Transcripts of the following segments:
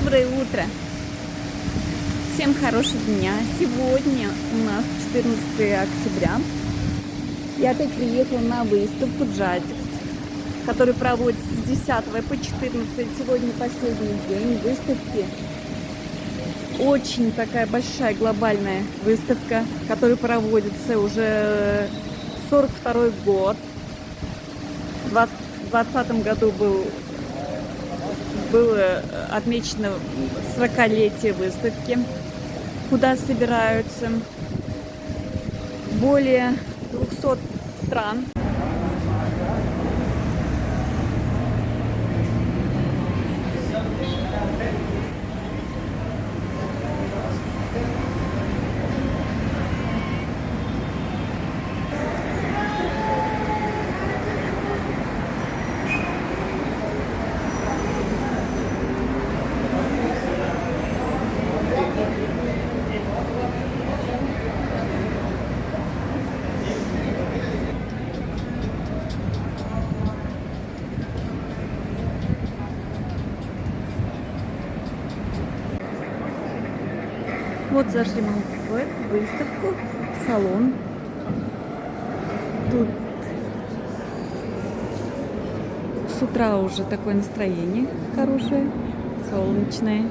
Доброе утро! Всем хорошего дня! Сегодня у нас 14 октября. Я опять приехала на выставку Джатикс, который проводится с 10 по 14. Сегодня последний день выставки. Очень такая большая глобальная выставка, которая проводится уже 42-й год. В 2020 году было отмечено 40-летие выставки, куда собираются более 200 стран. Вот зашли мы в эту выставку, в салон. Тут с утра уже такое настроение хорошее, солнечное.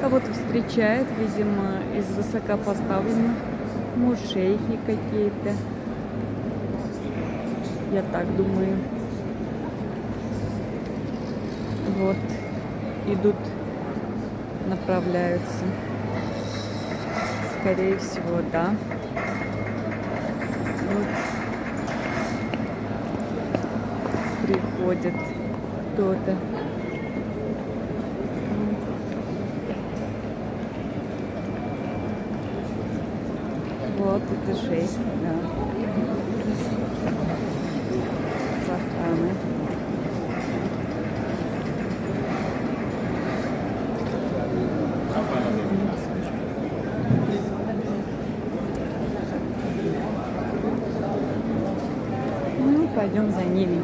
Кого-то встречают, видимо, из высокопоставленных, может, шейхи какие-то. Я так думаю. Вот. Идут, направляются. Скорее всего, да. Вот. Приходит кто-то. Вот это шейх, да. Ну, пойдем за ними.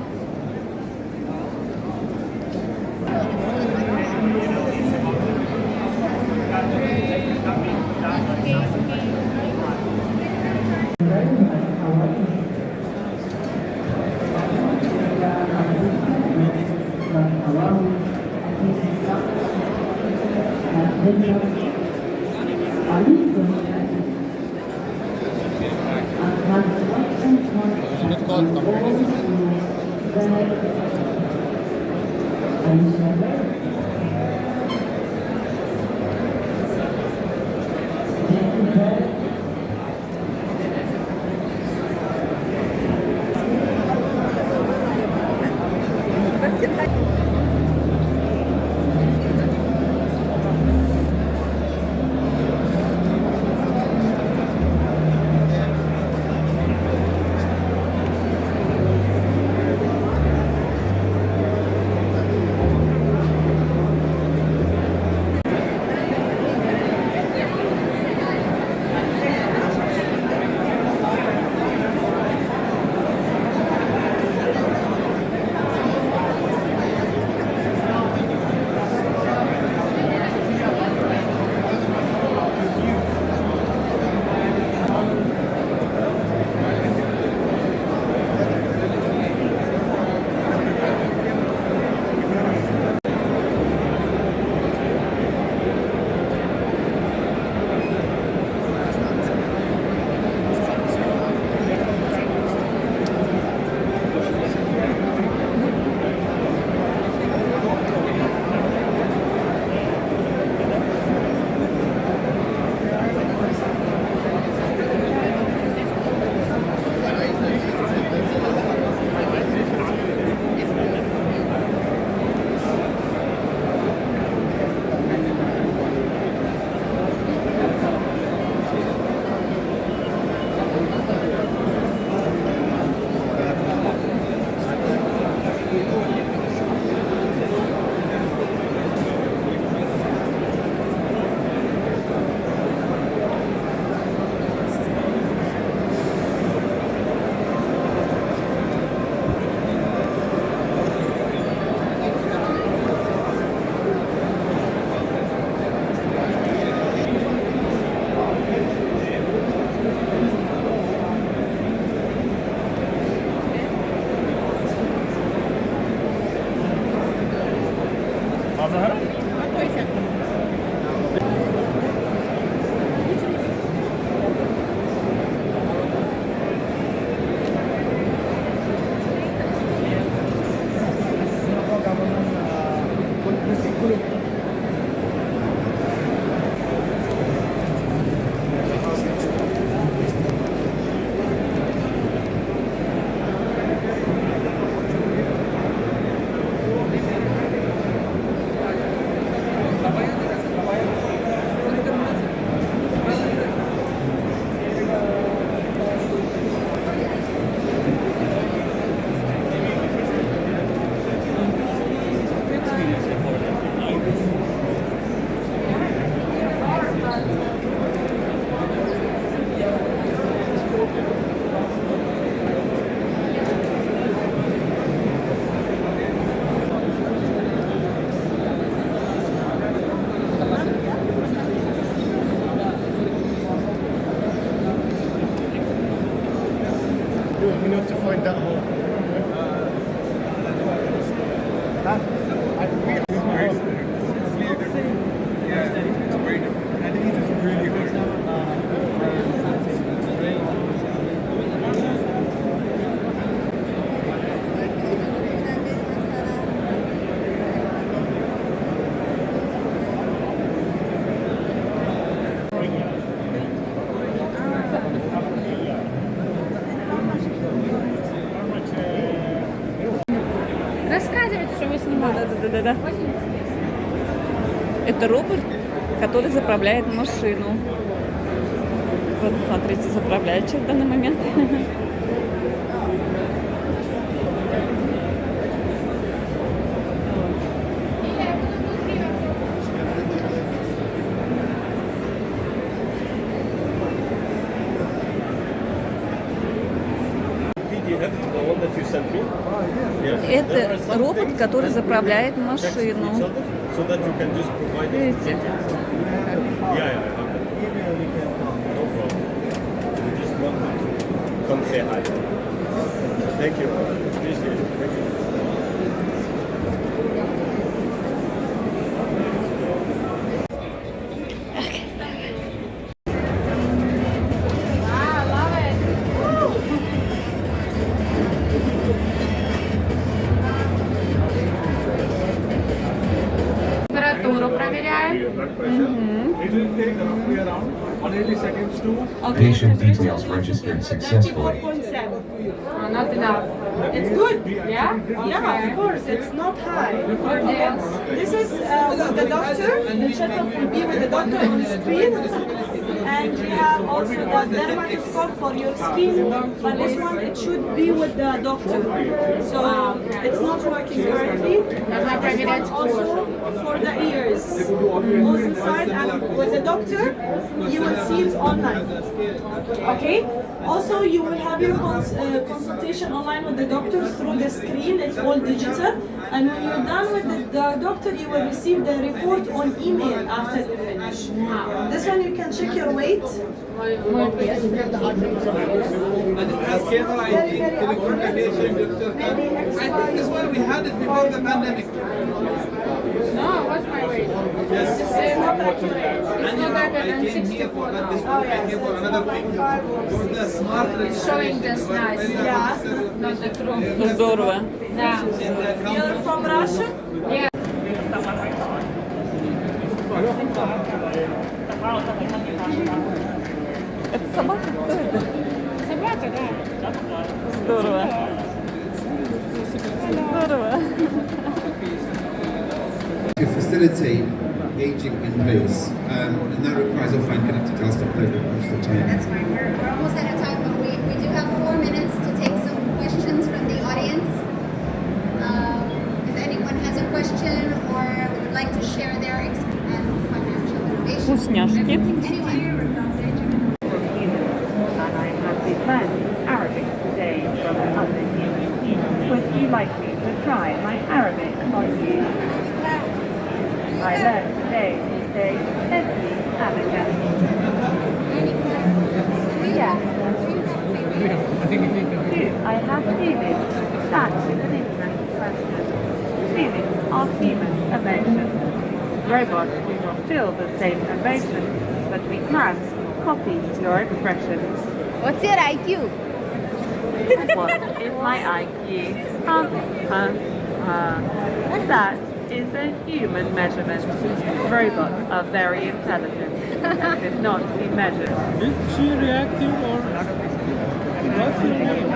We need to find that hole. Рассказывайте, что вы снимаете. Да. Это робот, который заправляет машину. Вот, смотрите, заправляет в данный момент. Это робот, который заправляет машину. Видите? Температуру проверяем. Patient details registered successfully. Not enough. It's good. Yeah? Yeah, of course. It's not high. What else? This is with the doctor. The checkup will be with the doctor on the screen. And we have also the dermatoscope for your skin. But this one, it should be with the doctor. So it's not working currently. Должна This one проверять also кожу. for the ears. Goes inside and with the doctor, you will see it online. Okay? Also, you will have your consultation online with the doctor through the screen. It's all digital. And when you're done with the doctor, you will receive the report on email after you finish. This one, you can check your weight. Мой вес. I think this one we had it before the pandemic. No, what's my weight? Yes. It's not better than I came here for 64 that. This now. one I came for another thing. For the smart It's showing just nice. Yeah. Not the truth. Здорово. Да. You're from Russia? Yeah. Это собака? Кто это? Собака, да. Здорово. Здорово. To facilitate aging in place, and that requires offline connectivity. I'll stop there most of the time. That's fine. We're almost out of time, but we do have 4 minutes to take some questions from the audience. If anyone has a question or would like to share their financial innovation. Вкусняшки. Anyone? And I have been Arabic today from other humans. Would you like me to try my Arabic on you? I learned today to say Esli Abiga. Yes. Do I have feelings? That is an interesting question. Feelings are human emotions. Robots do not feel the same emotions, but we can copy your expressions. What's your IQ? What is my IQ? That is a human measurement. Robots are very intelligent and could not be measured. Is she reactive or what's your name?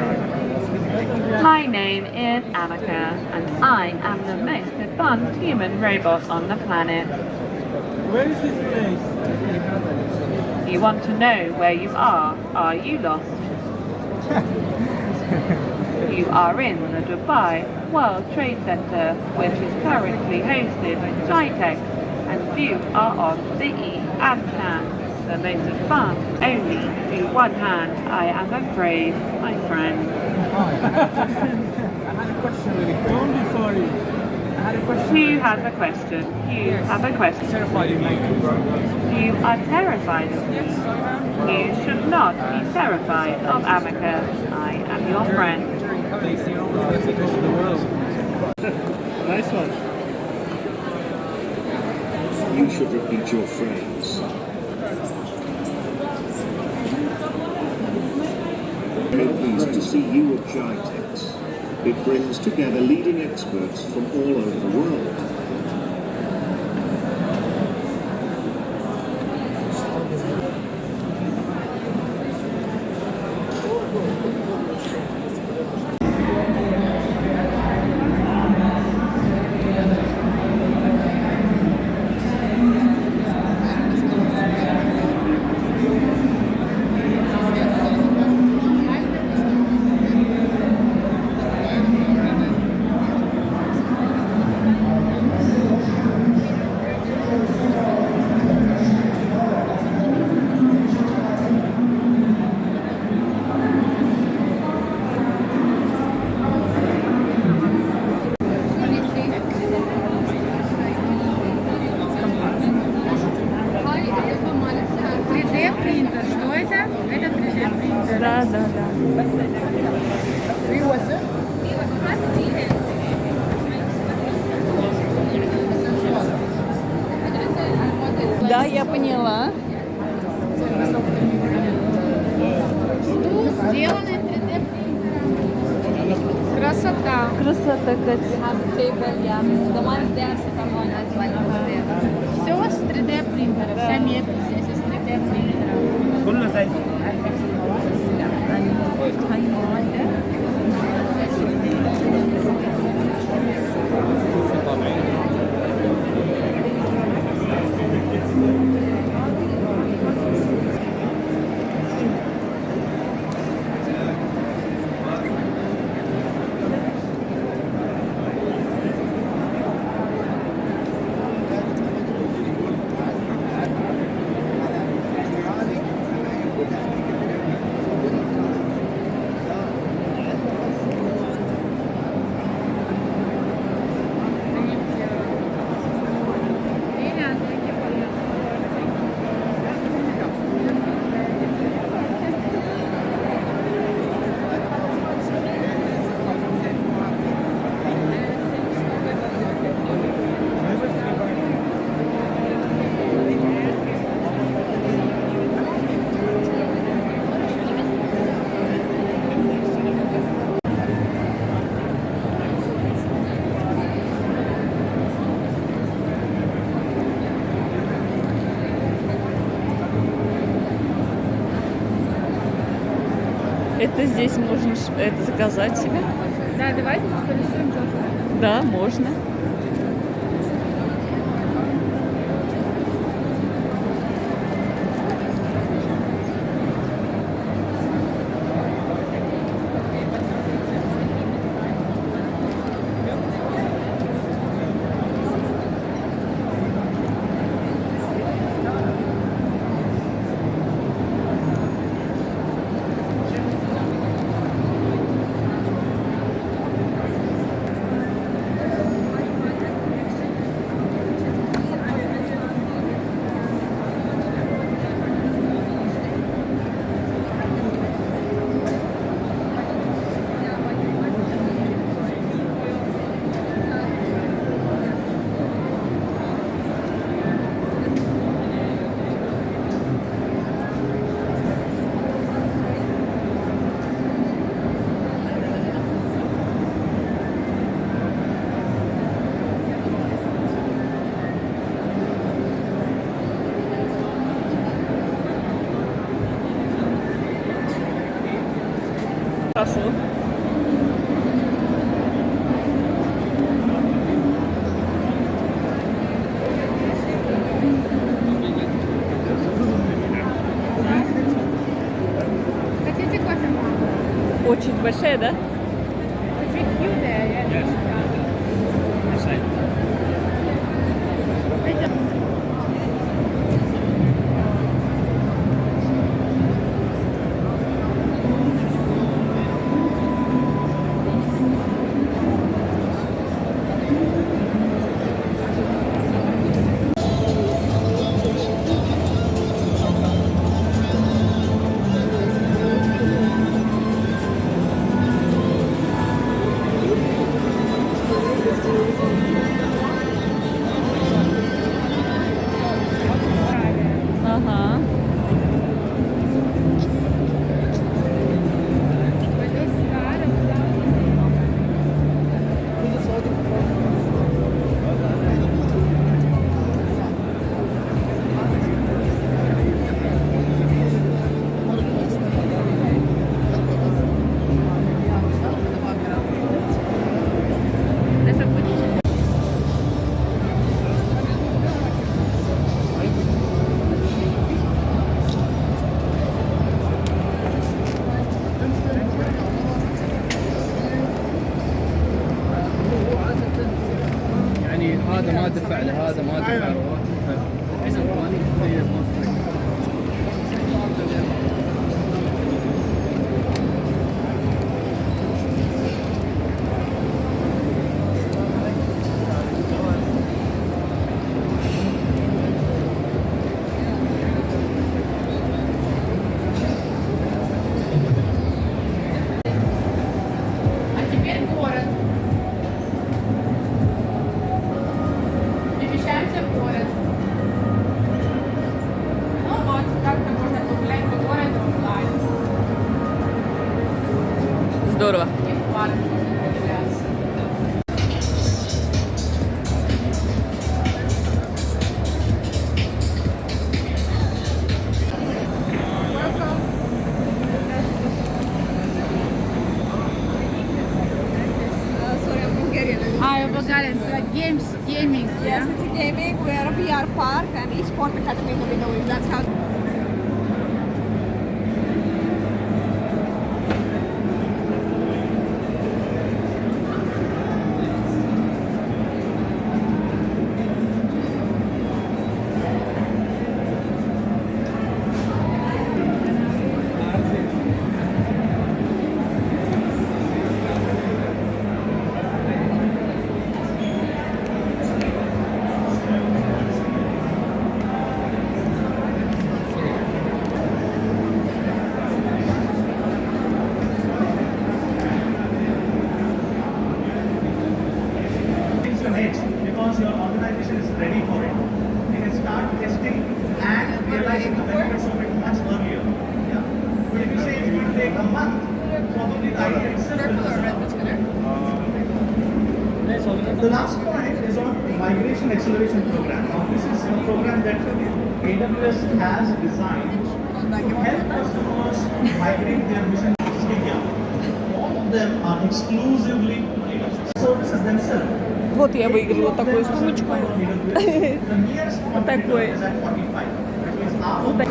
My name is Annika, and I am the most advanced human robot on the planet. Where is this place? You want to know where you are? Are you lost? You are in the Dubai World Trade Center, which is currently hosted with GITEX, and you are on the E-Ancan, the most advanced only to one hand, I am afraid, my friend. I had a question really quick. Don't be sorry. I had a question. Who has a question? You have a question. Terrified of me. You are terrified of me. You should not be terrified of Amica. I am your friend. Nice one. You should repeat your phrase. Very pleased to see you at GITEX. It brings together leading experts from all over the world. принтер. Что это? Это 3D принтер. Да, да, да. Да, я поняла. Стул сделанный 3D принтером. Красота. Красота, Катя. Все с 3D принтера. Вся мебель здесь из 3D принтера. كله زي Это здесь можно это заказать себе? Да, давайте порисуем тоже. Да, можно. Хорошо. Хотите кофе, мама? Очень большая, да? Drink you there, yeah. Здорово. Ah, you're Bulgarian. So like games, gaming. Yes, it's a gaming. We are a VR park and e-sport academy in the Middle East. That's how. Because your organization is ready for it. You can start testing and realizing the benefits of it much earlier. Yeah. But if you say it will take a month, probably the idea itself will The last point is on Migration Acceleration Program. Now this is a program that AWS has designed to help customers migrate their mission to India. All of them are exclusively AWS services themselves. Вот я выиграла такую сумочку. Вот такой. Вот так.